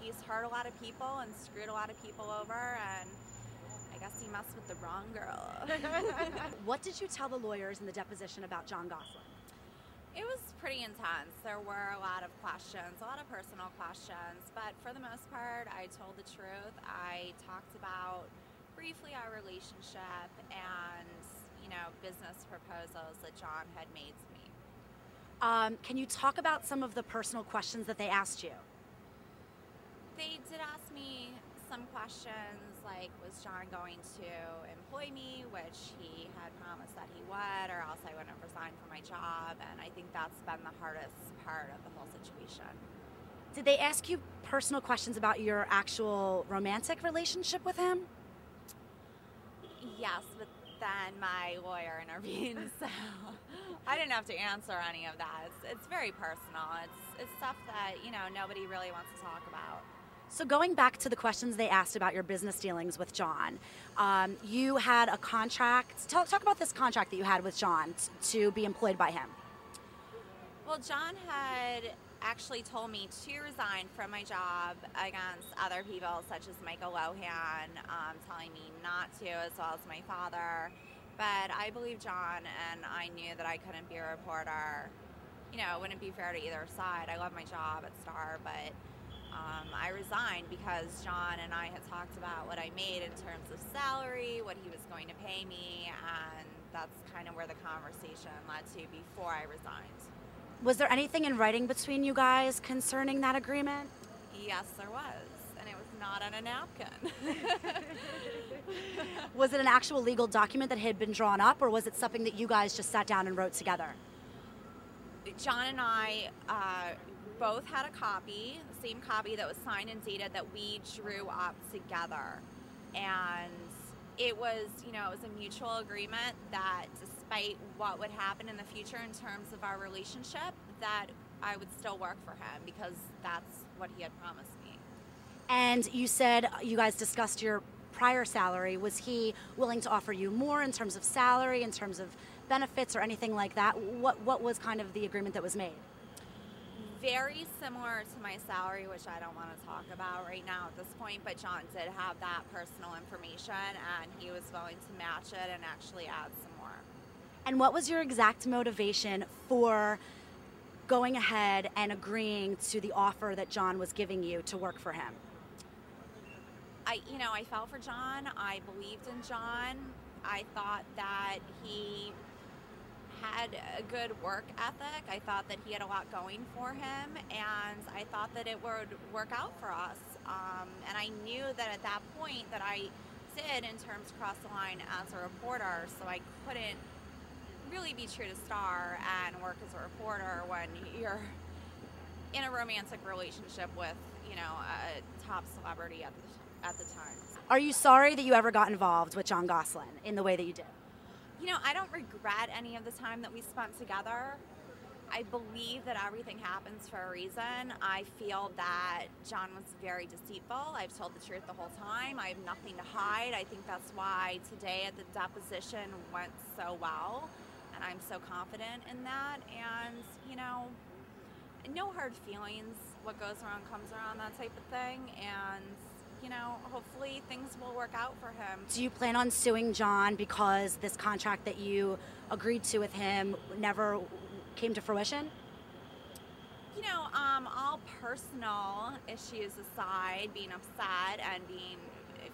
he's hurt a lot of people and screwed a lot of people over, and I guess he messed with the wrong girl. What did you tell the lawyers in the deposition about Jon Gosselin? It was pretty intense. There were a lot of questions, a lot of personal questions, but for the most part, I told the truth. I talked about briefly our relationship and, business proposals that Jon had made to me. Can you talk about some of the personal questions that they asked you? They did ask me some questions like, was Jon going to employ me, which he had promised that he would, or else I wouldn't resign from my job, and I think that's been the hardest part of the whole situation. Did they ask you personal questions about your actual romantic relationship with him? Yes, but then my lawyer intervened, so I didn't have to answer any of that. It's very personal. It's stuff that, nobody really wants to talk about. So going back to the questions they asked about your business dealings with Jon, you had a contract. Talk about this contract that you had with Jon to be employed by him. Well, Jon had actually told me to resign from my job against other people, such as Michael Lohan, telling me not to, as well as my father. But I believe Jon, and I knew that I couldn't be a reporter. It wouldn't be fair to either side. I love my job at Star, but I resigned because Jon and I had talked about what I made in terms of salary, what he was going to pay me, and that's kind of where the conversation led to before I resigned. Was there anything in writing between you guys concerning that agreement? Yes, there was, and it was not on a napkin. Was it an actual legal document that had been drawn up, or was it something that you guys just sat down and wrote together? Jon and I both had a copy, the same copy that was signed and dated, that we drew up together. And it was, it was a mutual agreement that despite what would happen in the future in terms of our relationship, that I would still work for him because that's what he had promised me. And you said you guys discussed your prior salary. Was he willing to offer you more in terms of salary, in terms of benefits or anything like that? What was kind of the agreement that was made? Very similar to my salary, which I don't want to talk about right now at this point, but Jon did have that personal information and he was willing to match it and actually add some more. And what was your exact motivation for going ahead and agreeing to the offer that Jon was giving you to work for him? I fell for Jon. I believed in Jon. I thought that he had a good work ethic. I thought that he had a lot going for him, and I thought that it would work out for us. And I knew that at that point that I did in terms of cross the line as a reporter, so I couldn't really be true to Star and work as a reporter when you're in a romantic relationship with, a top celebrity at the time. Are you sorry that you ever got involved with Jon Gosselin in the way that you did? I don't regret any of the time that we spent together. I believe that everything happens for a reason. I feel that Jon was very deceitful. I've told the truth the whole time. I have nothing to hide. I think that's why today at the deposition went so well, and I'm so confident in that. And, no hard feelings. What goes around comes around, that type of thing. And hopefully things will work out for him. Do you plan on suing Jon because this contract that you agreed to with him never came to fruition? All personal issues aside, being upset and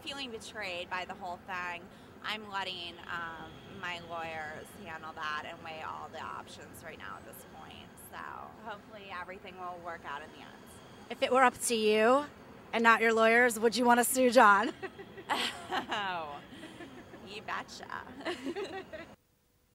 feeling betrayed by the whole thing, I'm letting my lawyers handle that and weigh all the options right now at this point. So hopefully everything will work out in the end. If it were up to you, and not your lawyers, would you want to sue Jon? Oh, you betcha.